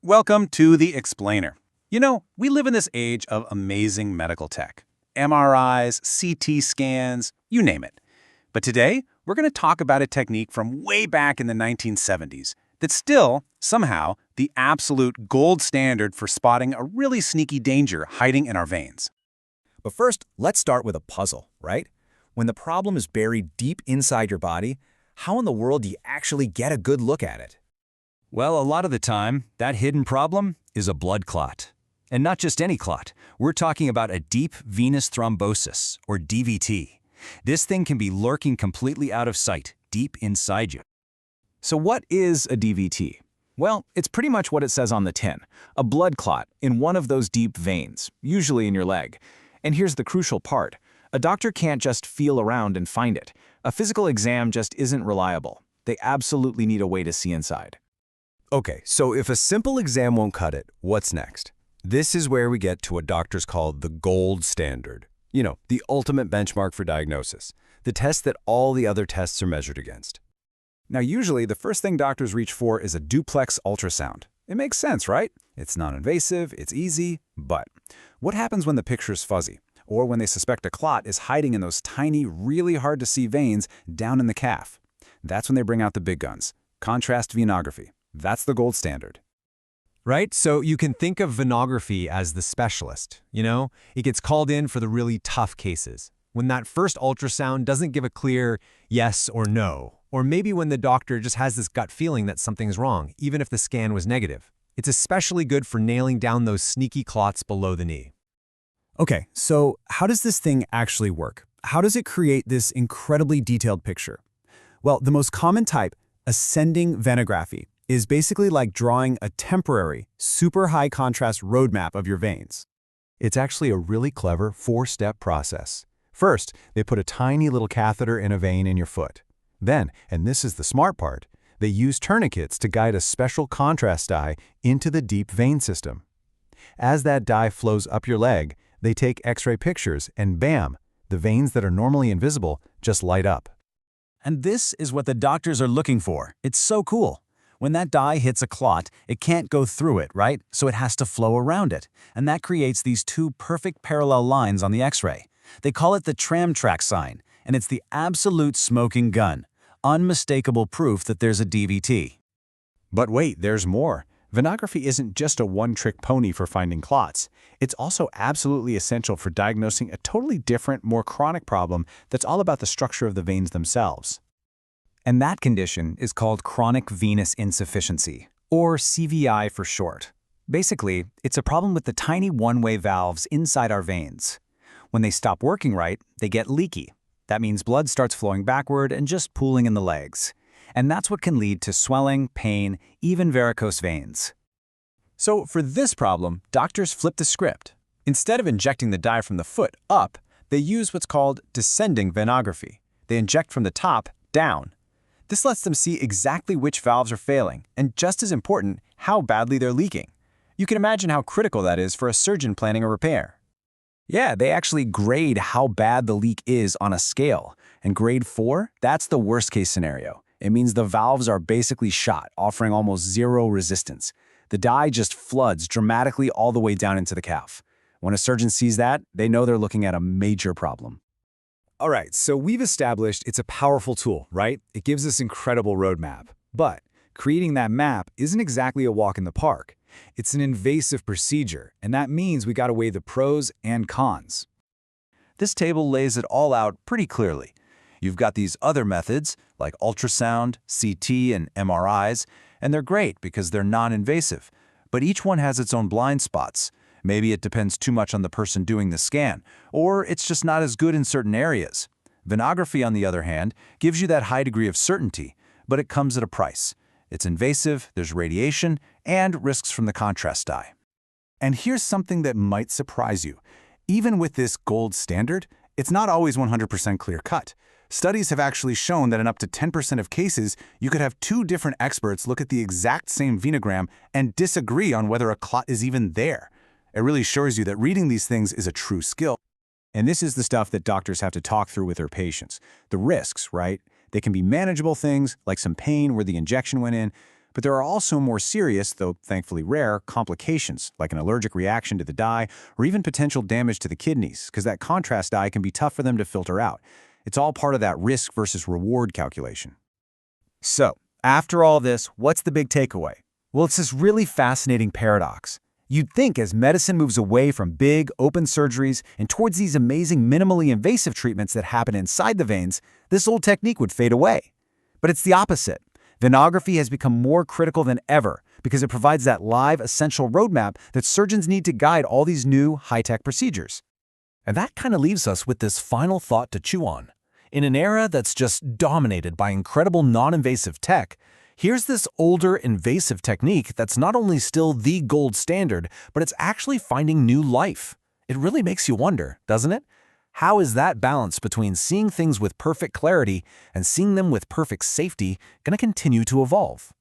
Welcome to The Explainer. You know, we live in this age of amazing medical tech. MRIs, CT scans, you name it. But today, we're going to talk about a technique from way back in the 1970s that's still, somehow, the absolute gold standard for spotting a really sneaky danger hiding in our veins. But first, let's start with a puzzle, right? When the problem is buried deep inside your body, how in the world do you actually get a good look at it? Well, a lot of the time, that hidden problem is a blood clot. And not just any clot. We're talking about a deep venous thrombosis, or DVT. This thing can be lurking completely out of sight, deep inside you. So what is a DVT? Well, it's pretty much what it says on the tin, a blood clot in one of those deep veins, usually in your leg. And here's the crucial part. A doctor can't just feel around and find it. A physical exam just isn't reliable. They absolutely need a way to see inside. Okay, so if a simple exam won't cut it, what's next? This is where we get to what doctors call the gold standard. You know, the ultimate benchmark for diagnosis, the test that all the other tests are measured against. Now, usually, the first thing doctors reach for is a duplex ultrasound. It makes sense, right? It's non-invasive, it's easy, but what happens when the picture's fuzzy? Or when they suspect a clot is hiding in those tiny, really hard-to-see veins down in the calf? That's when they bring out the big guns, contrast venography. That's the gold standard. Right? So you can think of venography as the specialist, you know? It gets called in for the really tough cases, when that first ultrasound doesn't give a clear yes or no, or maybe when the doctor just has this gut feeling that something's wrong, even if the scan was negative. It's especially good for nailing down those sneaky clots below the knee. Okay, so how does this thing actually work? How does it create this incredibly detailed picture? Well, the most common type, ascending venography, is basically like drawing a temporary, super high contrast roadmap of your veins. It's actually a really clever four-step process. First, they put a tiny little catheter in a vein in your foot. Then, and this is the smart part, they use tourniquets to guide a special contrast dye into the deep vein system. As that dye flows up your leg, they take X-ray pictures and bam, the veins that are normally invisible just light up. And this is what the doctors are looking for. It's so cool. When that dye hits a clot, it can't go through it, right? So it has to flow around it. And that creates these two perfect parallel lines on the X-ray. They call it the tram track sign, and it's the absolute smoking gun. Unmistakable proof that there's a DVT. But wait, there's more. Venography isn't just a one-trick pony for finding clots. It's also absolutely essential for diagnosing a totally different, more chronic problem that's all about the structure of the veins themselves. And that condition is called chronic venous insufficiency, or CVI for short. Basically, it's a problem with the tiny one-way valves inside our veins. When they stop working right, they get leaky. That means blood starts flowing backward and just pooling in the legs. And that's what can lead to swelling, pain, even varicose veins. So for this problem, doctors flip the script. Instead of injecting the dye from the foot up, they use what's called descending venography. They inject from the top down. This lets them see exactly which valves are failing, and just as important, how badly they're leaking. You can imagine how critical that is for a surgeon planning a repair. Yeah, they actually grade how bad the leak is on a scale. And grade 4, that's the worst-case scenario. It means the valves are basically shot, offering almost zero resistance. The dye just floods dramatically all the way down into the calf. When a surgeon sees that, they know they're looking at a major problem. All right, so we've established it's a powerful tool, right? It gives us incredible roadmap. But creating that map isn't exactly a walk in the park. It's an invasive procedure, and that means we gotta weigh the pros and cons. This table lays it all out pretty clearly. You've got these other methods, like ultrasound, CT, and MRIs, and they're great because they're non-invasive. But each one has its own blind spots. Maybe it depends too much on the person doing the scan, or it's just not as good in certain areas. Venography, on the other hand, gives you that high degree of certainty, but it comes at a price. It's invasive, there's radiation, and risks from the contrast dye. And here's something that might surprise you. Even with this gold standard, it's not always 100% clear-cut. Studies have actually shown that in up to 10% of cases, you could have two different experts look at the exact same venogram and disagree on whether a clot is even there. It really shows you that reading these things is a true skill. And this is the stuff that doctors have to talk through with their patients. The risks, right? They can be manageable things, like some pain where the injection went in, But there are also more serious, though thankfully rare, complications, like an allergic reaction to the dye or even potential damage to the kidneys, because that contrast dye can be tough for them to filter out. It's all part of that risk versus reward calculation. So, after all this, what's the big takeaway? Well, it's this really fascinating paradox. You'd think as medicine moves away from big, open surgeries and towards these amazing minimally invasive treatments that happen inside the veins, this old technique would fade away. But it's the opposite. Venography has become more critical than ever because it provides that live, essential roadmap that surgeons need to guide all these new, high-tech procedures. And that kind of leaves us with this final thought to chew on. In an era that's just dominated by incredible non-invasive tech, here's this older, invasive technique that's not only still the gold standard, but it's actually finding new life. It really makes you wonder, doesn't it? How is that balance between seeing things with perfect clarity and seeing them with perfect safety going to continue to evolve?